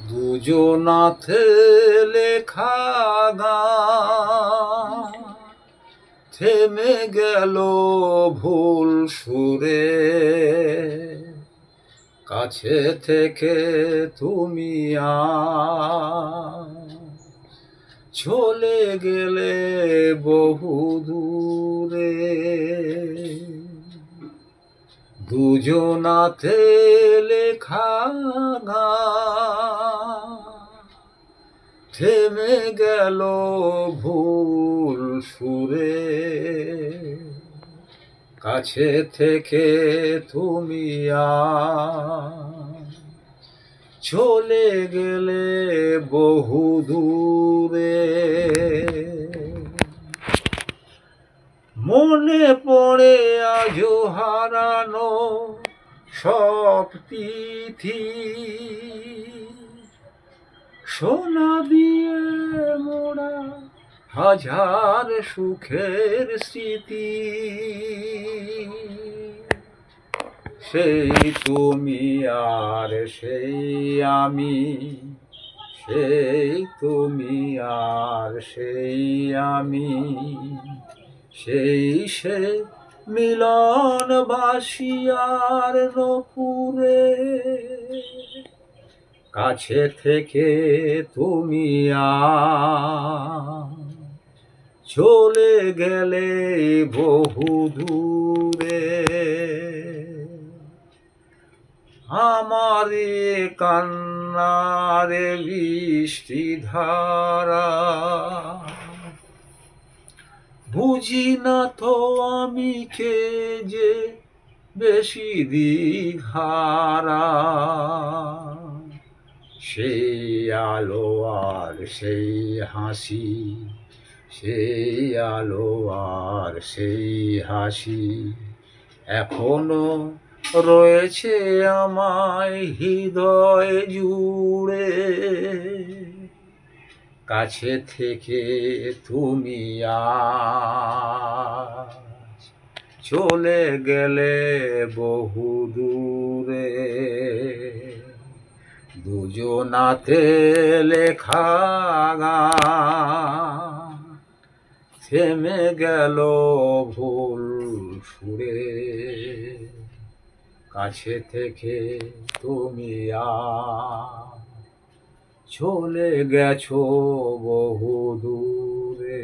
দুজনাতে লেখা গান থেমে গেল ভুল সুরে। কাছে থেকে তুমি চলে গেলে বহু দূরে। দুজনাতে লেখা গান থেমে গেল ভুল সুরে। কাছে থেকে তুমি চলে গেলে বহু দূরে। মনে পড়ে আজও হারানো সব তিথি, সোনা দিয়ে মোড়া হাজার সুখের স্মৃতি। সেই তুমি আর সেই আমি, সেই তুমি আর সেই আমি, সেই সে মিলন বাসিয়ার নপুরে। কাছে থেকে তুমি চলে গেলে বহু দূরে। আমার কান্নার বৃষ্টি ধারা বুঝি না তো আমি কে যে বেশি দিঘারা। সেই আলো আর সেই হাসি, সেই আলো আর সেই হাসি এখনো রয়েছে আমায় হৃদয় জুড়ে। কাছে থেকে তুমি চলে গেলে বহু দূরে। দুজনাতে লেখা গান থেমে গেল ভুল সুরে। কাছে থেকে তুমি চলে গেছো বহু দূরে।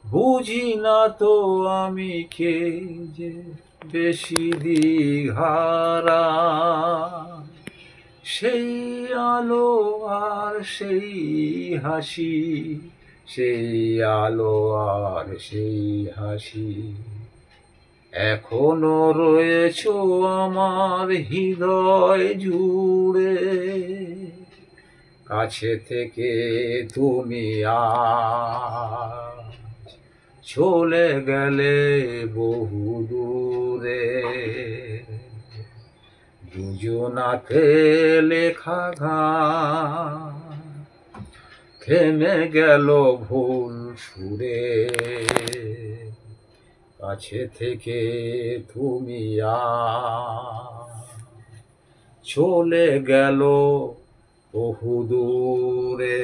বুঝি না তো আমি কে যে বেশি দিঘারা। সেই আলো আর সেই হাসি, সেই আলো আর সেই হাসি এখনো রয়েছো আমার হৃদয় জুড়ে। কাছে থেকে তুমি চলে গেলে বহু দূরে। দুজনাতে লেখা গান থেমে গেল ভুল সুরে। কাছে থেকে তুমি চলে গেল বহু দূরে।